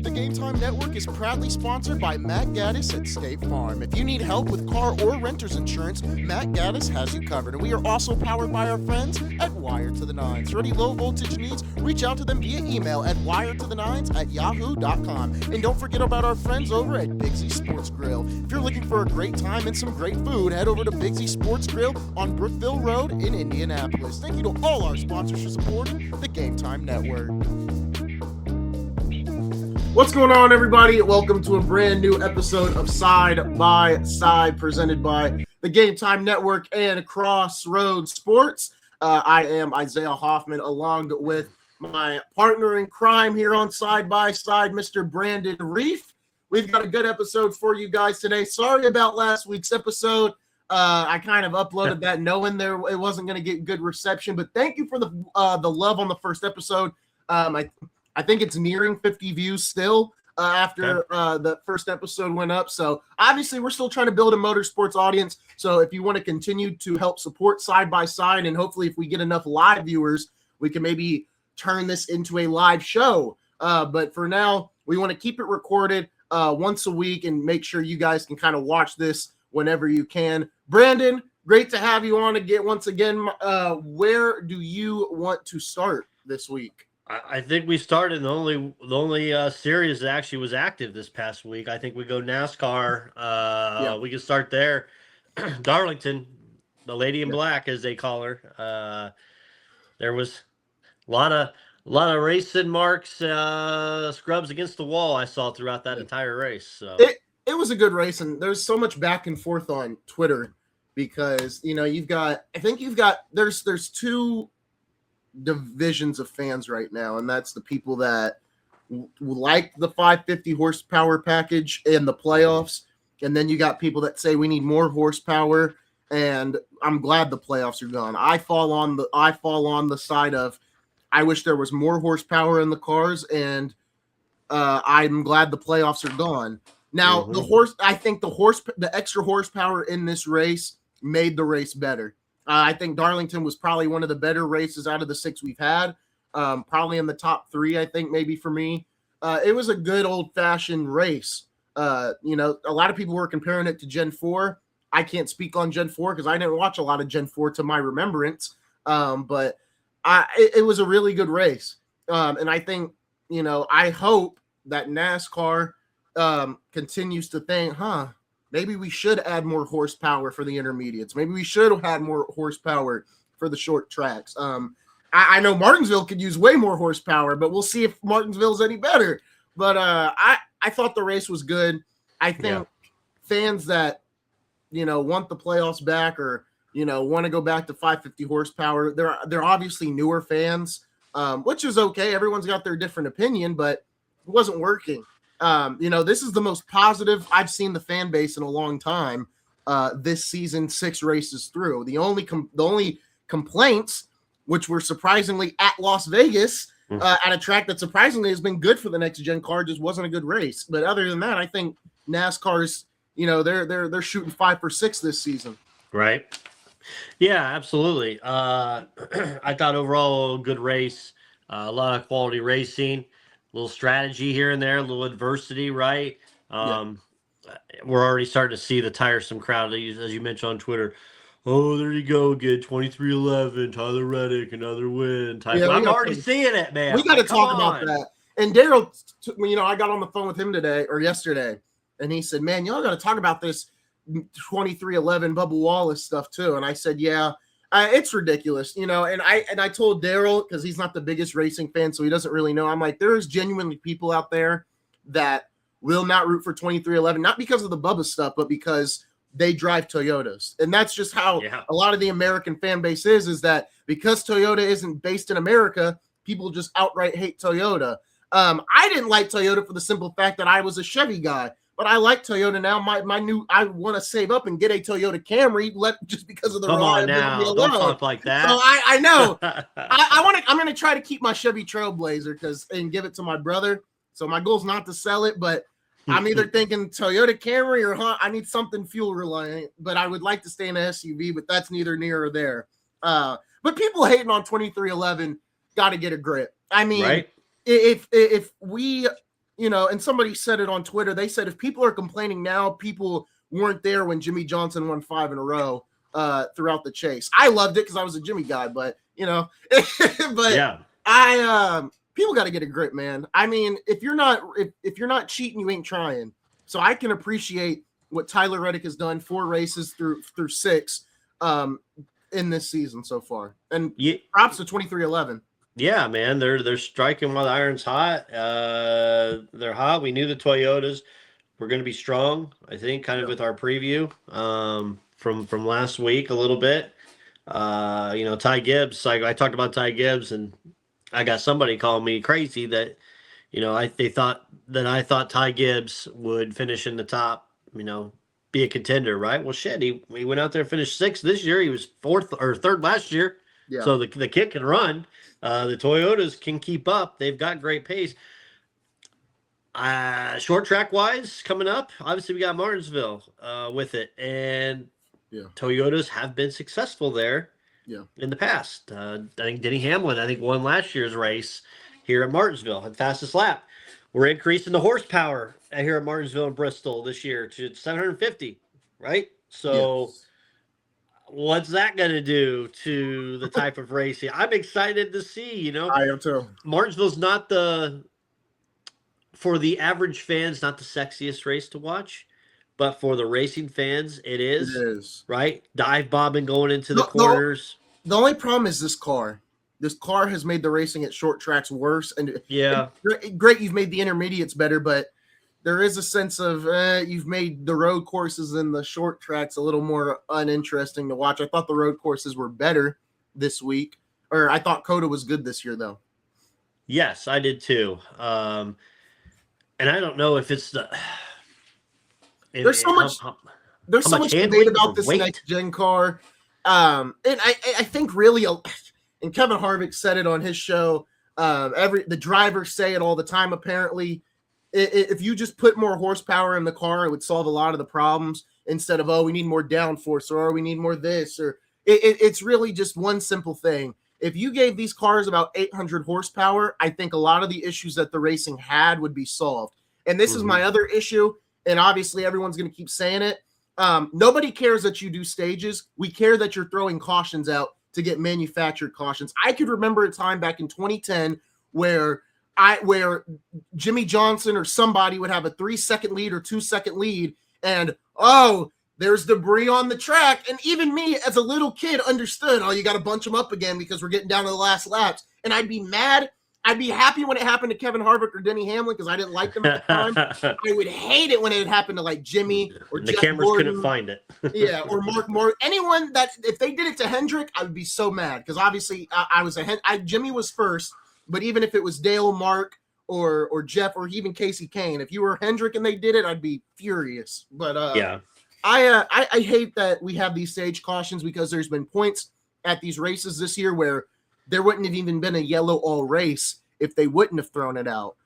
The Game Time Network is proudly sponsored by Matt Gaddis at State Farm. If you need help with car or renter's insurance, Matt Gaddis has you covered. And we are also powered by our friends at Wire to the Nines. For any low voltage needs, reach out to them via email at wiretothenines@yahoo.com. And don't forget about our friends over at Bigsy Sports Grill. If you're looking for a great time and some great food, head over to Bigsy Sports Grill on Brookville Road in Indianapolis. Thank you to all our sponsors for supporting the Game Time Network. What's going on, everybody? Welcome to a brand new episode of Side by Side, presented by the Game Time Network and Crossroads Sports. I am Isaiah Hoffman, along with my partner in crime here on Side by Side, Mr. Brandon Reef. We've got a good episode for you guys today. Sorry about last week's episode. I kind of uploaded that knowing it wasn't going to get good reception, but thank you for the love on the first episode. I think it's nearing 50 views still after the first episode went up. So obviously we're still trying to build a motorsports audience. So if you want to continue to help support Side by Side, and hopefully if we get enough live viewers, we can maybe turn this into a live show. But for now, we want to keep it recorded once a week and make sure you guys can kind of watch this whenever you can. Brandon, great to have you on again. Once again, where do you want to start this week? I think we started the only series that actually was active this past week. I think we go NASCAR. We can start there. Darlington, the Lady in Black, as they call her. There was a lot of racing marks, scrubs against the wall I saw throughout that entire race. So it was a good race, and there's so much back and forth on Twitter because there's two divisions of fans right now, and that's the people that like the 550 horsepower package in the playoffs, and then you got people that say we need more horsepower, and I'm glad the playoffs are gone. I fall on the side of I wish there was more horsepower in the cars, and I'm glad the playoffs are gone. Now I think the extra horsepower in this race made the race better. I think Darlington was probably one of the better races out of the six we've had, probably in the top three, I think, maybe for me. It was a good old-fashioned race. A lot of people were comparing it to Gen 4. I can't speak on Gen 4 because I didn't watch a lot of Gen 4 to my remembrance, but it was a really good race. And I think, I hope that NASCAR continues to think, maybe we should add more horsepower for the intermediates. Maybe we should have had more horsepower for the short tracks. I know Martinsville could use way more horsepower, but we'll see if Martinsville's any better. But I thought the race was good. I think fans that, want the playoffs back or, want to go back to 550 horsepower, they're obviously newer fans, which is okay. Everyone's got their different opinion, but it wasn't working. This is the most positive I've seen the fan base in a long time this season, 6 races through. The only complaints, which were surprisingly at Las Vegas, at a track that surprisingly has been good for the next gen car, just wasn't a good race. But other than that, I think NASCAR's, they're shooting 5 for 6 this season. Right. Yeah, absolutely. I thought overall a good race, a lot of quality racing. Little strategy here and there, a little adversity, right? We're already starting to see the tiresome crowd, as you mentioned on Twitter. Oh, there you go again, 23-11, Tyler Reddick, another win. I'm already seeing it, man. We got to talk about that. And Daryl, I got on the phone with him today or yesterday, and he said, man, y'all got to talk about this 23-11 Bubba Wallace stuff too. And I said, yeah. It's ridiculous, and I told Daryl, because he's not the biggest racing fan, so he doesn't really know. I'm like, there is genuinely people out there that will not root for 23-11, not because of the Bubba stuff, but because they drive Toyotas. And that's just how a lot of the American fan base is that because Toyota isn't based in America, people just outright hate Toyota. I didn't like Toyota for the simple fact that I was a Chevy guy. But I like Toyota now. I want to save up and get a Toyota Camry, just because of the reliability alone. Don't talk like that. So I know. I'm going to try to keep my Chevy Trailblazer and give it to my brother. So my goal is not to sell it, but I'm either thinking Toyota Camry or I need something fuel reliant. But I would like to stay in an SUV, but that's neither near or there. But people hating on 2311 got to get a grip. I mean, right? if we and somebody said it on Twitter. They said if people are complaining now, people weren't there when Jimmy Johnson won 5 in a row throughout the chase. I loved it because I was a Jimmy guy, but but Yeah. People got to get a grip, man. I mean, if you're not cheating, you ain't trying. So I can appreciate what Tyler Reddick has done 4 races through 6 in this season so far, and props to 2311. Yeah, man, they're striking while the iron's hot. They're hot. We knew the Toyotas were going to be strong. I think, kind of with our preview from last week a little bit. Ty Gibbs. I talked about Ty Gibbs, and I got somebody calling me crazy that I thought Ty Gibbs would finish in the top. Be a contender, right? Well, shit, he went out there and finished 6th this year. He was 4th or 3rd last year. Yeah. So the kid can run. The Toyotas can keep up. They've got great pace. Short track wise, coming up, obviously we got Martinsville with it, and Toyotas have been successful there. Yeah. In the past, I think Denny Hamlin won last year's race here at Martinsville, had fastest lap. We're increasing the horsepower here at Martinsville and Bristol this year to 750, right? So. Yes. What's that going to do to the type of racing? I'm excited to see, I am too. Martinsville's not for the average fans, not the sexiest race to watch, but for the racing fans, it is. It is. Right? Dive bobbing going into the corners. The only problem is this car. This car has made the racing at short tracks worse. And great, you've made the intermediates better, but there is a sense of you've made the road courses and the short tracks a little more uninteresting to watch. I thought the road courses were better this week, or I thought COTA was good this year, though. Yes, I did too. And I don't know if it's there's so much debate about this next gen car, and I think really, and Kevin Harvick said it on his show. The drivers say it all the time. Apparently. If you just put more horsepower in the car, it would solve a lot of the problems instead of, we need more downforce or we need more this or it's really just one simple thing. If you gave these cars about 800 horsepower, I think a lot of the issues that the racing had would be solved. And this is my other issue. And obviously everyone's going to keep saying it. Nobody cares that you do stages. We care that you're throwing cautions out to get manufactured cautions. I could remember a time back in 2010 where Jimmy Johnson or somebody would have a 3-second lead or 2-second lead, and there's debris on the track. And even me as a little kid understood, you got to bunch them up again because we're getting down to the last laps. And I'd be mad. I'd be happy when it happened to Kevin Harvick or Denny Hamlin because I didn't like them at the time. I would hate it when it happened to like Jimmy or the cameras Gordon. Couldn't find it. Or Mark Moore. Anyone that if they did it to Hendrick, I would be so mad because obviously Jimmy was first. But even if it was Dale, Mark, or Jeff, or even Casey Kane, if you were Hendrick and they did it, I'd be furious. But I hate that we have these stage cautions because there's been points at these races this year where there wouldn't have even been a yellow all race if they wouldn't have thrown it out.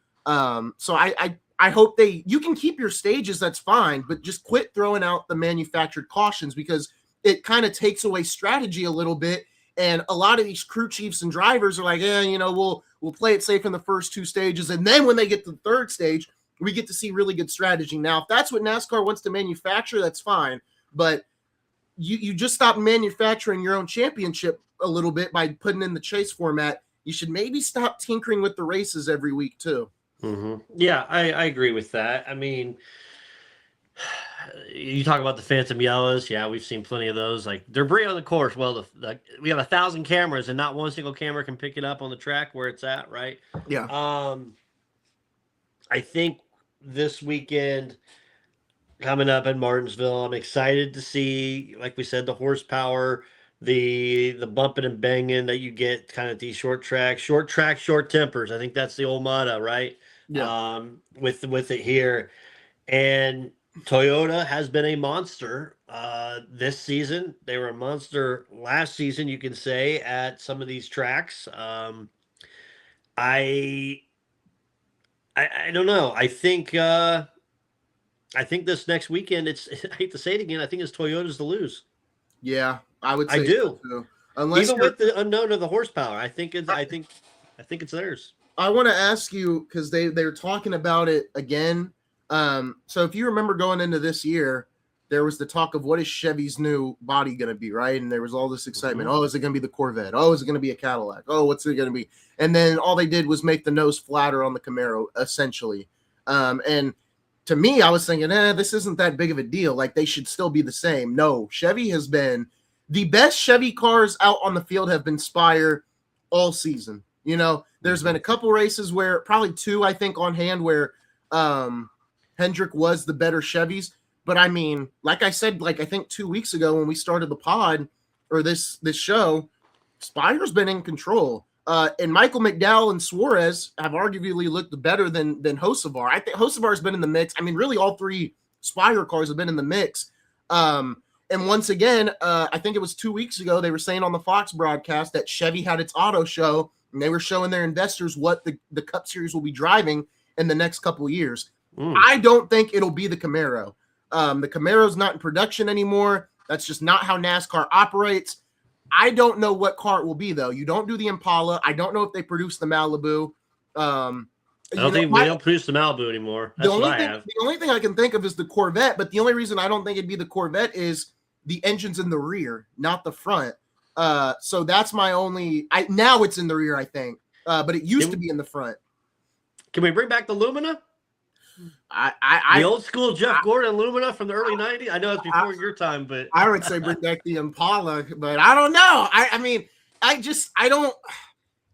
So I hope you can keep your stages, that's fine, but just quit throwing out the manufactured cautions because it kind of takes away strategy a little bit. And a lot of these crew chiefs and drivers are like, we'll play it safe in the first 2 stages. And then when they get to the 3rd stage, we get to see really good strategy. Now, if that's what NASCAR wants to manufacture, that's fine. But you just stop manufacturing your own championship a little bit by putting in the chase format. You should maybe stop tinkering with the races every week too. Mm-hmm. Yeah, I agree with that. I mean, you talk about the phantom yellows. Yeah, we've seen plenty of those. Like debris on the course. Well, we have 1,000 cameras, and not one single camera can pick it up on the track where it's at. Right? Yeah. I think this weekend coming up in Martinsville, I'm excited to see, like we said, the horsepower, the bumping and banging that you get kind of these short tracks, short tempers. I think that's the old motto, right? Yeah. With it here, and Toyota has been a monster this season. They were a monster last season, you can say, at some of these tracks. I don't know. I think this next weekend, I hate to say it again, I think it's Toyota's to lose. Yeah, I would say I do. So. Even with the unknown of the horsepower, I think it's theirs. I want to ask you because they're talking about it again. So if you remember going into this year, there was the talk of what is Chevy's new body going to be, right? And there was all this excitement. Mm-hmm. Oh, is it going to be the Corvette? Oh, is it going to be a Cadillac? Oh, what's it going to be? And then all they did was make the nose flatter on the Camaro, essentially. And to me, I was thinking, this isn't that big of a deal. Like, they should still be the same. No, Chevy has been the best Chevy cars out on the field have been Spire all season. You know, there's been a couple races where, probably two, I think, on hand where Hendrick was the better Chevys. But I mean, like I said, like I think 2 weeks ago when we started the pod or this show, Spire's been in control. And Michael McDowell and Suarez have arguably looked better than Hocevar. I think Hocevar's been in the mix. I mean, really, all three Spire cars have been in the mix. And once again, I think it was 2 weeks ago, they were saying on the Fox broadcast that Chevy had its auto show, and they were showing their investors what the Cup Series will be driving in the next couple of years. I don't think it'll be the Camaro. The Camaro's not in production anymore. That's just not how NASCAR operates. I don't know what car it will be, though. You don't do the Impala. I don't know if they produce the Malibu. I don't think we don't produce the Malibu anymore. That's the only thing I can think of is the Corvette, but the only reason I don't think it'd be the Corvette is the engine's in the rear, not the front. So that's my only. Now it's in the rear, I think, but it used to be in the front. Can we bring back the Lumina? The old school Jeff Gordon Lumina from the early 90s. I know it's before your time, but I would say bring back the Impala, but I don't know. I mean, I don't.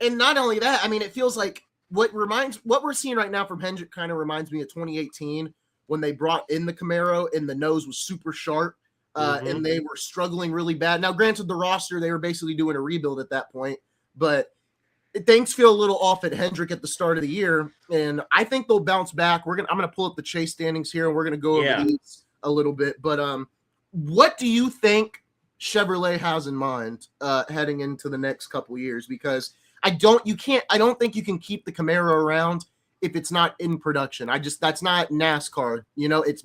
And not only that, I mean, it feels like what we're seeing right now from Hendrick kind of reminds me of 2018 when they brought in the Camaro and the nose was super sharp, and they were struggling really bad. Now, granted, the roster, they were basically doing a rebuild at that point, but things feel a little off at Hendrick at the start of the year, and I think they'll bounce back. I'm gonna pull up the chase standings here, and we're gonna go over these a little bit. But what do you think Chevrolet has in mind heading into the next couple of years? Because I don't think you can keep the Camaro around if it's not in production. That's not NASCAR. You know, it's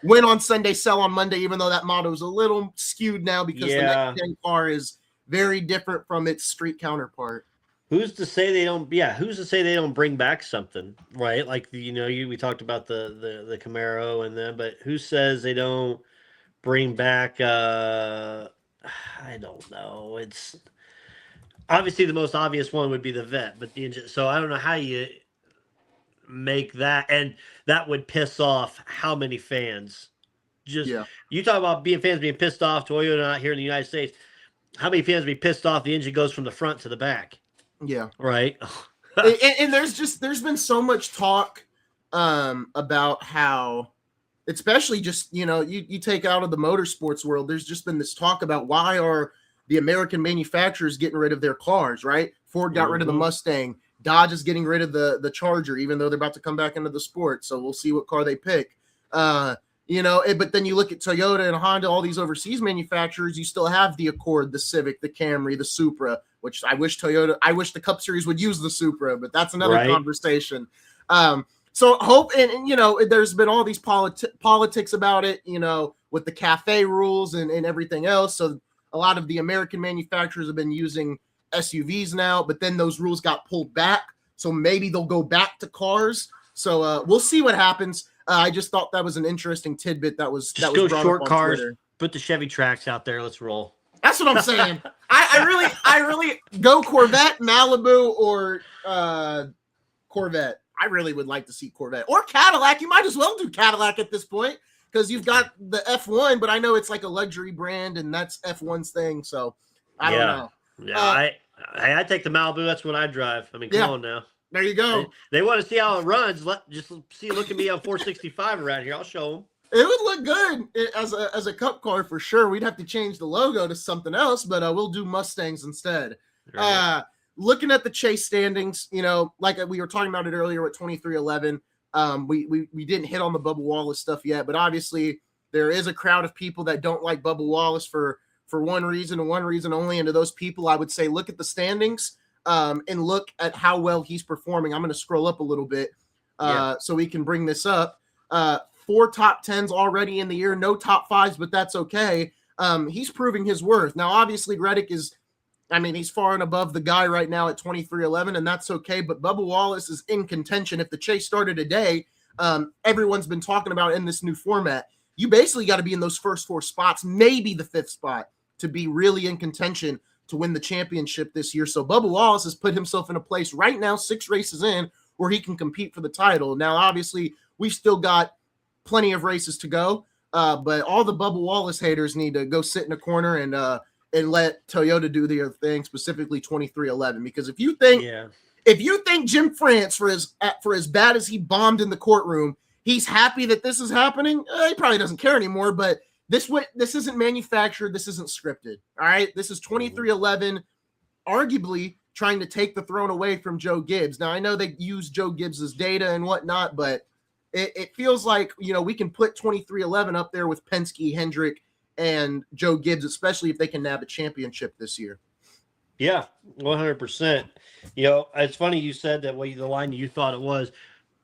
win on Sunday, sell on Monday. Even though that motto is a little skewed now because the next gen car is very different from its street counterpart. Who's to say they don't? Yeah, who's to say they don't bring back something, right? Like we talked about the Camaro and then, but who says they don't bring back? I don't know. It's obviously the most obvious one would be the Vet, but so I don't know how you make that, and that would piss off how many fans. You talk about fans being pissed off Toyota not here in the United States. How many fans would be pissed off the engine goes from the front to the back? Yeah. Right. and there's been so much talk about how, especially just, you take out of the motorsports world, there's just been this talk about why are the American manufacturers getting rid of their cars, right? Ford got rid of the Mustang. Dodge is getting rid of the Charger, even though they're about to come back into the sport. So we'll see what car they pick. But then you look at Toyota and Honda, all these overseas manufacturers, you still have the Accord, the Civic, the Camry, the Supra, which I wish the Cup Series would use the Supra, but that's another conversation. So hope, and there's been all these politics about it, with the CAFE rules and everything else. So a lot of the American manufacturers have been using SUVs now, but then those rules got pulled back. So maybe they'll go back to cars. So we'll see what happens. I just thought that was an interesting tidbit that was go brought short up on cars, Twitter. Put the Chevy tracks out there. Let's roll. That's what I'm saying. I really go Corvette, Malibu, or Corvette. I really would like to see Corvette or Cadillac. You might as well do Cadillac at this point because you've got the F1, but I know it's like a luxury brand and that's F1's thing. So I don't know. Yeah, I take the Malibu. That's what I drive. I mean, come on now. There you go. They want to see how it runs. Look at me on 465 around here. I'll show them. It would look good as a cup car for sure. We'd have to change the logo to something else, but we'll do Mustangs instead. Right. Looking at the chase standings, like we were talking about it earlier with 2311. We didn't hit on the Bubba Wallace stuff yet, but obviously there is a crowd of people that don't like Bubba Wallace for one reason and one reason only. And to those people, I would say look at the standings and look at how well he's performing. I'm going to scroll up a little bit so we can bring this up. 4 top 10s already in the year, no top 5s, but that's okay. He's proving his worth. Now, obviously, Reddick is I mean, he's far and above the guy right now at 23-11, and that's okay. But Bubba Wallace is in contention. If the chase started today, everyone's been talking about in this new format, you basically got to be in those first 4 spots, maybe the 5th spot, to be really in contention to win the championship this year. So Bubba Wallace has put himself in a place right now, 6 races in, where he can compete for the title. Now, obviously, we've still got plenty of races to go, but all the Bubba Wallace haters need to go sit in a corner and let Toyota do their thing, specifically 23-11. Because if you think Jim France, for as bad as he bombed in the courtroom, he's happy that this is happening, he probably doesn't care anymore. But this isn't manufactured. This isn't scripted. All right, this is 23-11, arguably trying to take the throne away from Joe Gibbs. Now, I know they use Joe Gibbs's data and whatnot, but it feels like, we can put 23-11 up there with Penske, Hendrick, and Joe Gibbs, especially if they can nab a championship this year. Yeah, 100%. It's funny you said that the line you thought it was.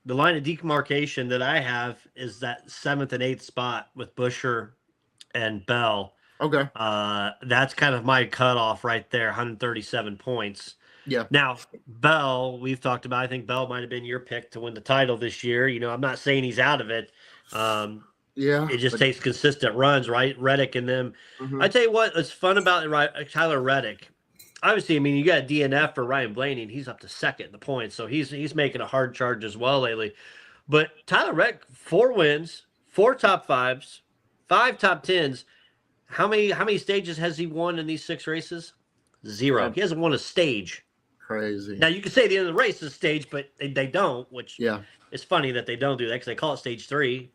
The line of demarcation that I have is that 7th and 8th spot with Buescher and Bell. Okay. That's kind of my cutoff right there, 137 points. Yeah. Now, Bell, we've talked about, I think Bell might have been your pick to win the title this year. I'm not saying he's out of it. It just takes consistent runs, right? Reddick and them. Mm-hmm. I tell you what, it's fun about Tyler Reddick. Obviously, I mean, you got a DNF for Ryan Blaney, and he's up to 2nd in the points, so he's making a hard charge as well lately. But Tyler Reddick, 4 wins, 4 top 5s, 5 top 10s. How many stages has he won in these 6 races? 0. He hasn't won a stage. Crazy. Now, you could say the end of the race is stage, but they don't, which it's funny that they don't do that because they call it stage 3.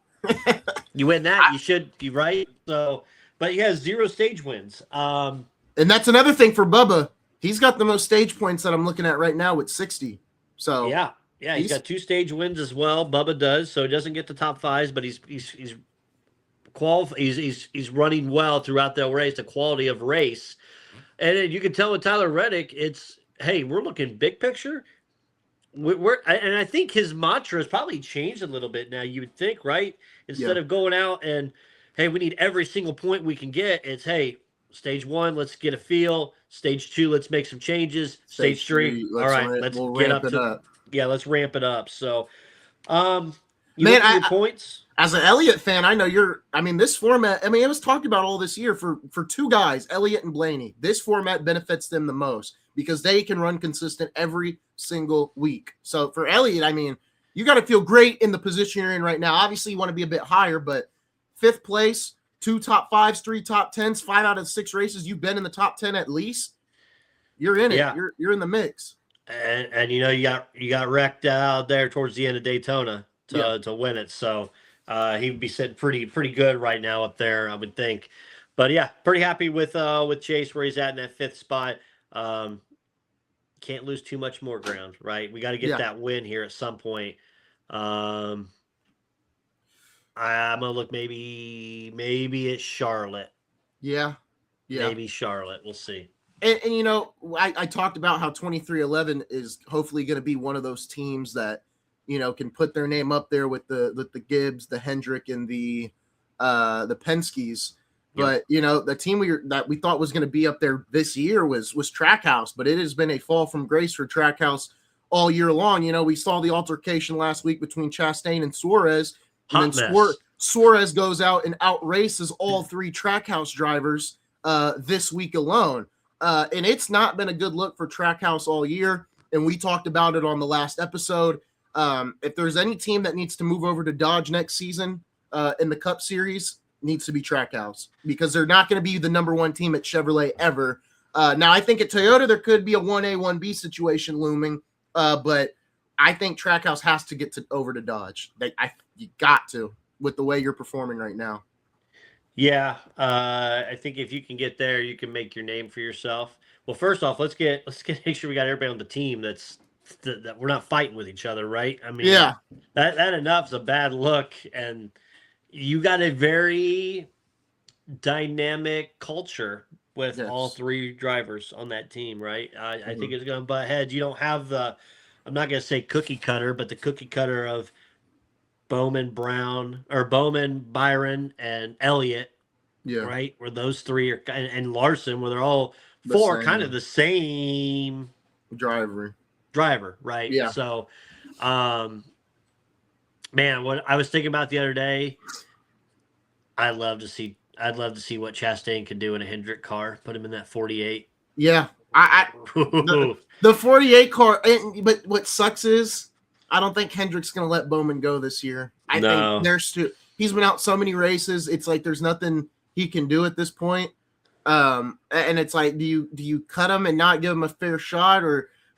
You win that, you should be right. So, but he has 0 stage wins. And that's another thing for Bubba. He's got the most stage points that I'm looking at right now with 60. So yeah, he's got 2 stage wins as well. Bubba does, so he doesn't get the top 5s, but he's running well throughout the race, the quality of race. And you can tell with Tyler Reddick, we're looking big picture. And I think his mantra has probably changed a little bit now. You would think, right? Instead of going out and, hey, we need every single point we can get. It's, hey, stage 1, let's get a feel. Stage 2, let's make some changes. Stage 3, all right, let's get up to. Yeah, let's ramp it up. So, your points. As an Elliott fan, I know this format, it was talked about all this year for 2 guys, Elliott and Blaney. This format benefits them the most because they can run consistent every single week. So for Elliott, you got to feel great in the position you're in right now. Obviously, you want to be a bit higher, but 5th place, 2 top 5s, 3 top 10s, 5 out of 6 races, you've been in the top 10 at least. You're in it. Yeah. You're in the mix. And you got wrecked out there towards the end of Daytona to win it. So he'd be sitting pretty good right now up there, I would think. But yeah, pretty happy with Chase where he's at in that 5th spot. Can't lose too much more ground, right? We got to get that win here at some point. I'm gonna look maybe it's Charlotte. Yeah. Maybe Charlotte. We'll see. And I talked about how 23-11 is hopefully going to be one of those teams that can put their name up there with the Gibbs, the Hendrick, and the Penske's. But the team that we thought was going to be up there this year was Trackhouse, but it has been a fall from grace for Trackhouse all year long. We saw the altercation last week between Chastain and Suarez, and then Suarez goes out and outraces all 3 Trackhouse drivers this week alone. And it's not been a good look for Trackhouse all year, and we talked about it on the last episode. If there's any team that needs to move over to Dodge next season in the Cup Series, needs to be Trackhouse, because they're not going to be the number 1 team at Chevrolet ever. Now, I think at Toyota there could be a 1A, 1B situation looming, but I think Trackhouse has to get over to Dodge. You got to, with the way you're performing right now. Yeah, I think if you can get there, you can make your name for yourself. Well, first off, let's make sure we got everybody on the team that we're not fighting with each other, right? That enough's a bad look, and you got a very dynamic culture with all 3 drivers on that team, right? I think it's going to butt heads. You don't have I'm not going to say cookie cutter, but the cookie cutter of Bowman, Byron, and Elliott, right? Where those 3 are, and Larson, where they're all The for kind same of the same driver. right? Yeah. So, man, what I was thinking about the other day, I'd love to see what Chastain could do in a Hendrick car. Put him in that 48. Yeah. The 48 car, but what sucks is I don't think Hendrick's going to let Bowman go this year. I think No. he's been out so mmany races. It's like there's nothing he can do at this point. And it's like, do you cut him and not give him a fair shot,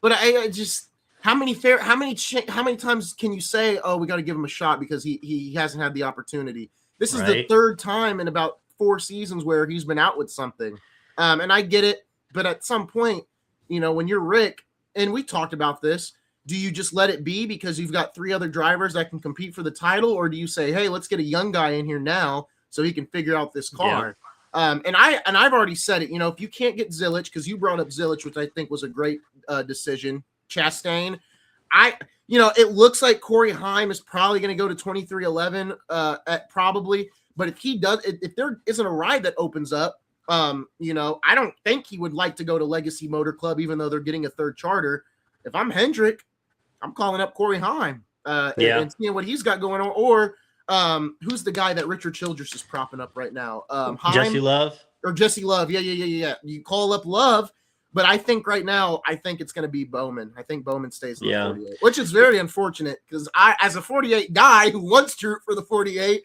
but I just how many times can you say, oh, we got to give him a shot because he hasn't had the opportunity? This is the third time in about 4 seasons where he's been out with something. And I get it, but at some point, when you're Rick, and we talked about this, do you just let it be because you've got 3 other drivers that can compete for the title, or do you say, hey, let's get a young guy in here now so he can figure out this car? Yeah. And I've already said it. If you can't get Zilich, because you brought up Zilich, which I think was a great decision, Chastain. It looks like Corey Heim is probably going to go to 2311 probably, but if there isn't a ride that opens up, I don't think he would like to go to Legacy Motor Club, even though they're getting a third charter. If I'm Hendrick, I'm calling up Corey Heim and seeing what he's got going on. Or who's the guy that Richard Childress is propping up right now? Heim? Jesse Love. Yeah. You call up Love, but I think right now, it's going to be Bowman. I think Bowman stays in the 48, which is very unfortunate because as a 48 guy who wants to root for the 48,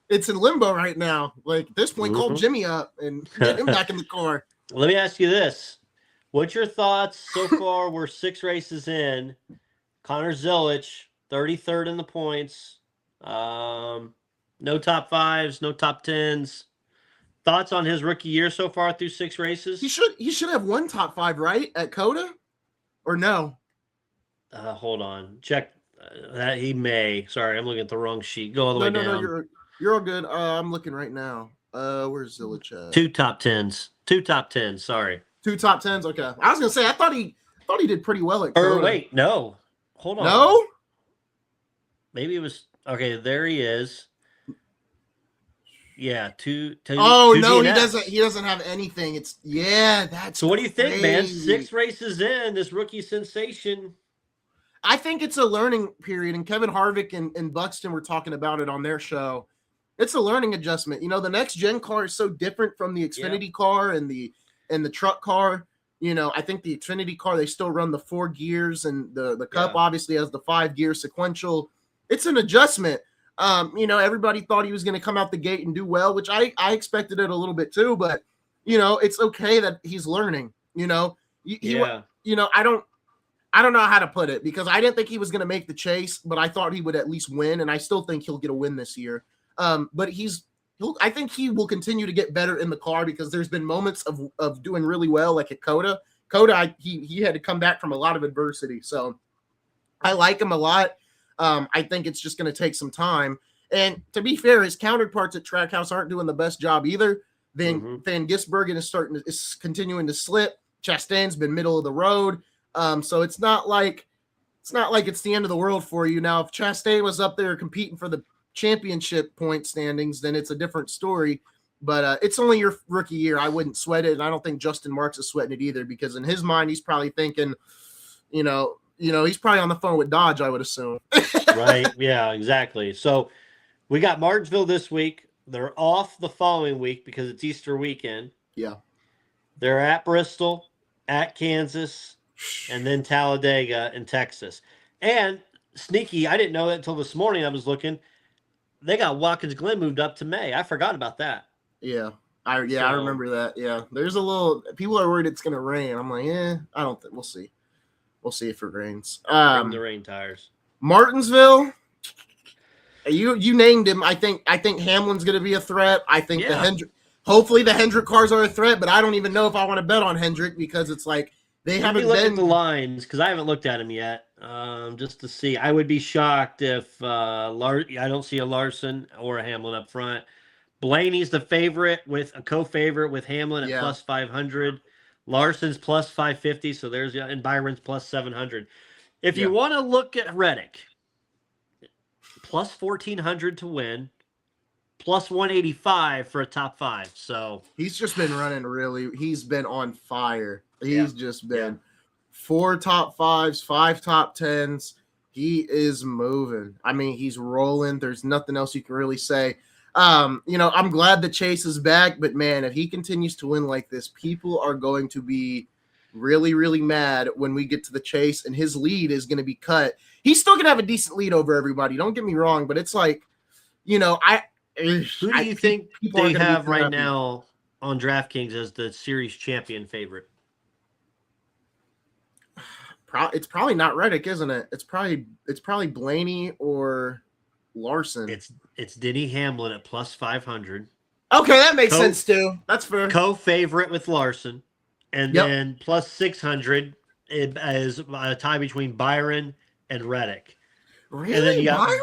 it's in limbo right now. Like at this point, call Jimmy up and get him back in the car. Let me ask you this. What's your thoughts so far? We're 6 races in. Connor Zilich, 33rd in the points. No top 5s, no top 10s. Thoughts on his rookie year so far through 6 races? He should have 1 top 5, right? At Coda? Or no? Hold on. Check that he may. Sorry, I'm looking at the wrong sheet. Go all the way down. No, you're all good. I'm looking right now. Where's Zilich at? 2 top 10s. 2 top 10s, sorry. 2 top 10s. Okay. I was gonna say I thought he did pretty well at Coda. Or wait, no. Hold on. No? Maybe it was okay, there he is. Yeah, two. Oh two no, DNFs. he doesn't have anything. That's so. What do you think, man? crazy. 6 races in, this rookie sensation. I think it's a learning period, and Kevin Harvick and Buxton were talking about it on their show. It's a learning adjustment. The next gen car is so different from the Xfinity car and the truck car. I think the Xfinity car, they still run the 4 gears, and the Cup obviously has the 5-gear sequential. It's an adjustment. Everybody thought he was going to come out the gate and do well, which I expected it a little bit too, but it's okay that he's learning. I don't know how to put it because I didn't think he was going to make the chase, but I thought he would at least win, and I still think he'll get a win this year. But I think he will continue to get better in the car because there's been moments of doing really well, like at Coda. He had to come back from a lot of adversity, so I like him a lot. I think it's just going to take some time. And to be fair, his counterparts at Trackhouse aren't doing the best job either. Van Gisbergen is continuing to slip. Chastain's been middle of the road. So it's not like it's the end of the world for you. Now, if Chastain was up there competing for the championship point standings, then it's a different story. But it's only your rookie year. I wouldn't sweat it, and I don't think Justin Marks is sweating it either because in his mind, he's probably thinking, he's probably on the phone with Dodge, I would assume. Right? Yeah, exactly. So we got Martinsville this week. They're off the following week because it's Easter weekend. Yeah. They're at Bristol, at Kansas, and then Talladega in Texas. And sneaky, I didn't know that until this morning. I was looking. They got Watkins Glen moved up to May. I forgot about that. Yeah. I remember that. Yeah. There's people are worried it's going to rain. I'm like, I don't think we'll see. We'll see if it rains. Bring the rain tires. Martinsville. You named him. I think Hamlin's going to be a threat. I think hopefully the Hendrick cars are a threat, but I don't even know if I want to bet on Hendrick because it's like they haven't look been at the lines because I haven't looked at them yet. Just to see, I would be shocked if I don't see a Larson or a Hamlin up front. Blaney's the favorite with a co-favorite with Hamlin at plus 500. Larson's plus 550. So and Byron's plus 700. If you want to look at Reddick, plus 1,400 to win. plus 185 for a top 5. So he's just been running he's been on fire. yeah, He's just been 4 top 5s, 5 top 10s. He is moving. I mean, he's rolling. There's nothing else you can really say. I'm glad that Chase is back, but man, if he continues to win like this, people are going to be really, really mad when we get to the Chase, and his lead is going to be cut. He's still going to have a decent lead over everybody. Don't get me wrong, but it's like, who do you think they have right now on DraftKings as the series champion favorite? It's probably not Reddick, isn't it? It's probably Blaney or Larson. It's Denny Hamlin at plus 500. Okay, that makes sense too. That's fair. Co-favorite with Larson, and then plus 600 is a tie between Byron and Reddick. Really, and then you got, Byron?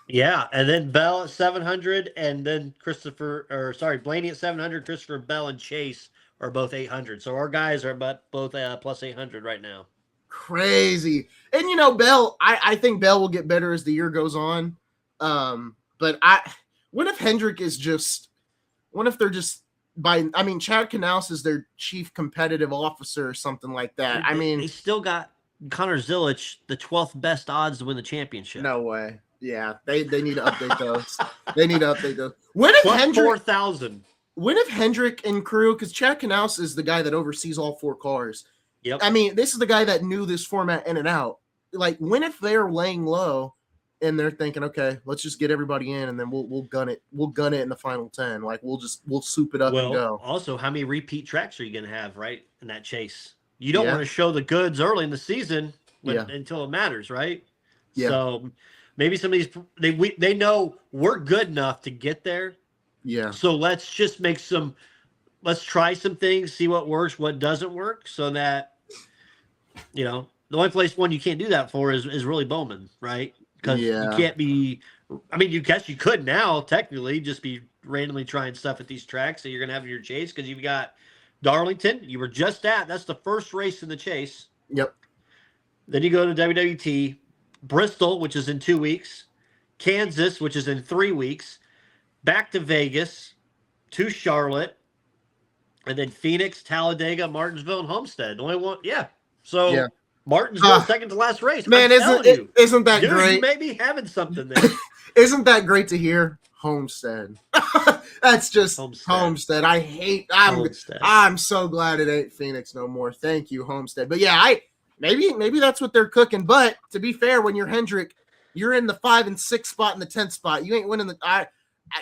Yeah, and then Bell at 700, and then Blaney at 700. Christopher Bell and Chase are both 800. So our guys are both plus 800 right now. Crazy. And Bell, I think Bell will get better as the year goes on. But what if Hendrick is they're just Chad Knaus is their chief competitive officer or something like that. They still got Connor Zilic, the 12th best odds to win the championship. No way. Yeah, they need to update those. They need to update those. When if plus Hendrick 4,000? When if Hendrick and crew, because Chad Knaus is the guy that oversees all 4 cars. Yep. This is the guy that knew this format in and out. Like, when if they're laying low and they're thinking, okay, let's just get everybody in and then we'll gun it. We'll gun it in the final 10. Like, we'll soup it up and go. Also, how many repeat tracks are you going to have, right, in that Chase? You don't want to show the goods early in the season until it matters, right? Yeah. So maybe some of these they know we're good enough to get there. Yeah. So let's just let's try some things, see what works, what doesn't work, so that the only one you can't do that for is really Bowman, right? Because you can't be. You could now technically just be randomly trying stuff at these tracks that you're gonna have in your Chase, because you've got Darlington. You were just that's the first race in the Chase. Yep. Then you go to WWT, Bristol, which is in 2 weeks, Kansas, which is in 3 weeks, back to Vegas, to Charlotte, and then Phoenix, Talladega, Martinsville, and Homestead. The only one, So Martinsville, second to last race. Man, isn't that great? You may be having something there. Isn't that great to hear? Homestead. That's just Homestead. I'm so glad it ain't Phoenix no more. Thank you, Homestead. But yeah, maybe that's what they're cooking. But to be fair, when you're Hendrick, you're in the 5 and 6 spot and the 10th spot. You ain't winning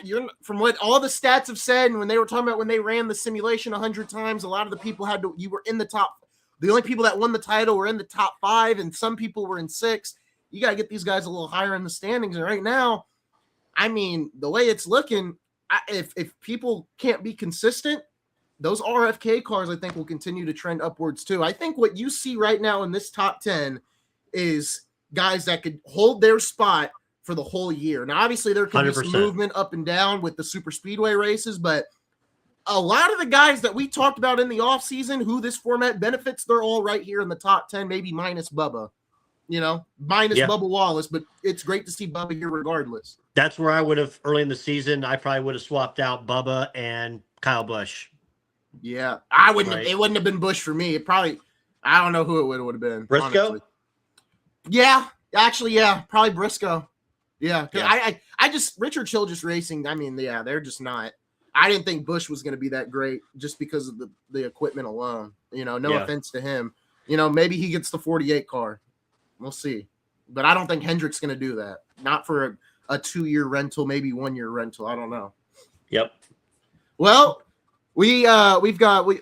you're from what all the stats have said, and when they were talking about when they ran the simulation 100 times, a lot of the people you were in the top. The only people that won the title were in the top 5, and some people were in 6. You got to get these guys a little higher in the standings. And right now, the way it's looking, if people can't be consistent, those RFK cars, I think, will continue to trend upwards too. I think what you see right now in this top 10 is guys that could hold their spot for the whole year. Now, obviously, there can 100%. Be some movement up and down with the super speedway races, but a lot of the guys that we talked about in the offseason who this format benefits, they're all right here in the top 10, maybe minus Bubba, minus Bubba Wallace, but it's great to see Bubba here regardless. That's where I would have, early in the season, I probably would have swapped out Bubba and Kyle Busch. Yeah, I wouldn't have, it wouldn't have been Busch for me. It probably, I don't know who it would have been. Briscoe? Honestly. Yeah, actually, probably Briscoe. Yeah, I just Richard Childress Racing. They're just not. I didn't think Busch was going to be that great just because of the equipment alone. No offense to him. Maybe he gets the 48 car. We'll see, but I don't think Hendrick's going to do that. Not for a 2-year rental, maybe 1-year rental. I don't know. Yep. Well, we've also got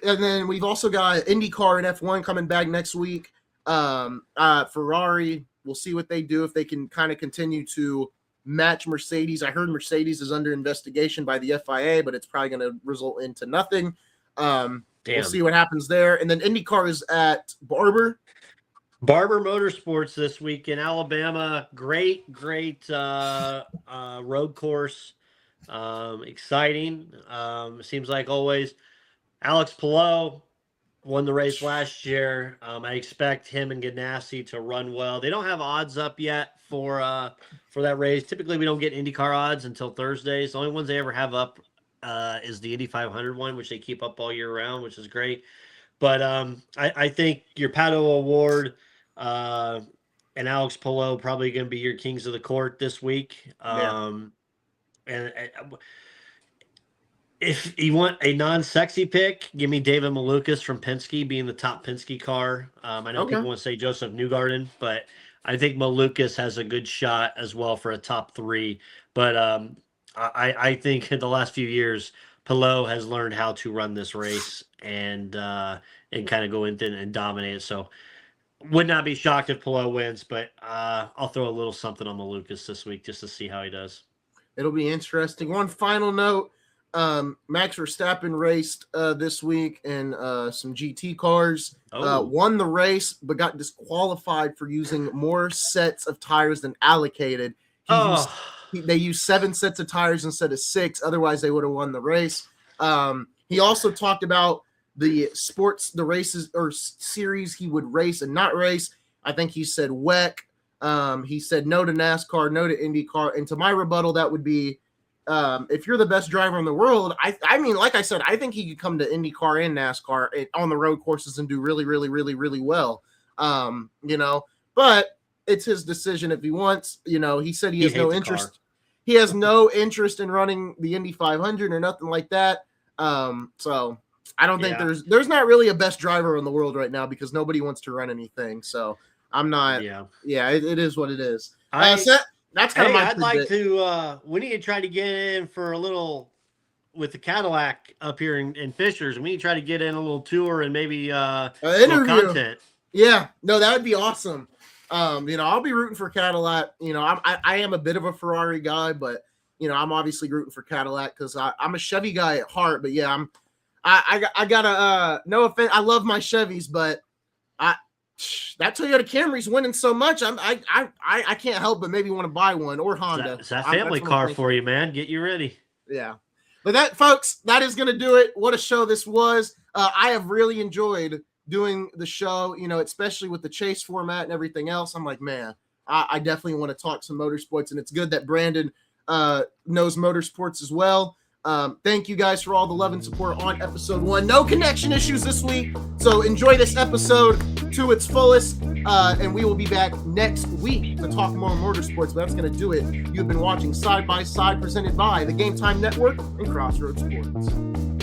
IndyCar and F1 coming back next week. Ferrari. We'll see what they do, if they can kind of continue to match Mercedes. I heard Mercedes is under investigation by the FIA, but it's probably going to result into nothing. We'll see what happens there. And then IndyCar is at Barber Motorsports this week in Alabama. Great road course. Exciting. Seems like always. Alex Palou, won the race last year. I expect him and Ganassi to run well. They don't have odds up yet for that race. Typically, we don't get IndyCar odds until Thursdays. The only ones they ever have up is the Indy 500 one, which they keep up all year round, which is great. But I think your Pato Award and Alex Palou probably going to be your kings of the court this week. And if you want a non-sexy pick, give me David Malukas from Penske being the top Penske car. I know people want to say Joseph Newgarden, but I think Malukas has a good shot as well for a top 3. But I think in the last few years, Palou has learned how to run this race and kind of go in and dominate it. So would not be shocked if Palou wins, but I'll throw a little something on Malukas this week just to see how he does. It'll be interesting. One final note. Max Verstappen raced this week in some GT cars, won the race, but got disqualified for using more sets of tires than allocated. They used 7 sets of tires instead of 6. Otherwise, they would have won the race. He also talked about the races or series he would race and not race. I think he said WEC. He said no to NASCAR, no to IndyCar. And to my rebuttal, that would be, if you're the best driver in the world, I mean, like I said, I think he could come to IndyCar and NASCAR on the road courses and do really, really, really, really well. But it's his decision if he wants. He said he has no interest. He has no interest in running the Indy 500 or nothing like that. So I don't think there's not really a best driver in the world right now because nobody wants to run anything. So I'm not. Yeah, it is what it is. That's kind of my. I'd like to. We need to try to get in for a little with the Cadillac up here in Fishers. We need to try to get in a little tour and maybe interview content. Yeah, no, that would be awesome. I'll be rooting for Cadillac. I am a bit of a Ferrari guy, but I'm obviously rooting for Cadillac because I'm a Chevy guy at heart. But yeah, I gotta no offense. I love my Chevys, but that Toyota Camry's winning so much. I can't help but maybe want to buy one or Honda. It's that family car for you, man. Get you ready. Yeah. But that, folks, that is going to do it. What a show this was. I have really enjoyed doing the show, especially with the chase format and everything else. I'm like, man, I definitely want to talk some motorsports, and it's good that Brandon knows motorsports as well. Thank you guys for all the love and support on episode 1. No connection issues this week, so enjoy this episode to its fullest, and we will be back next week to talk more motorsports, but that's going to do it. You've been watching Side by Side, presented by the Game Time Network and Crossroads Sports.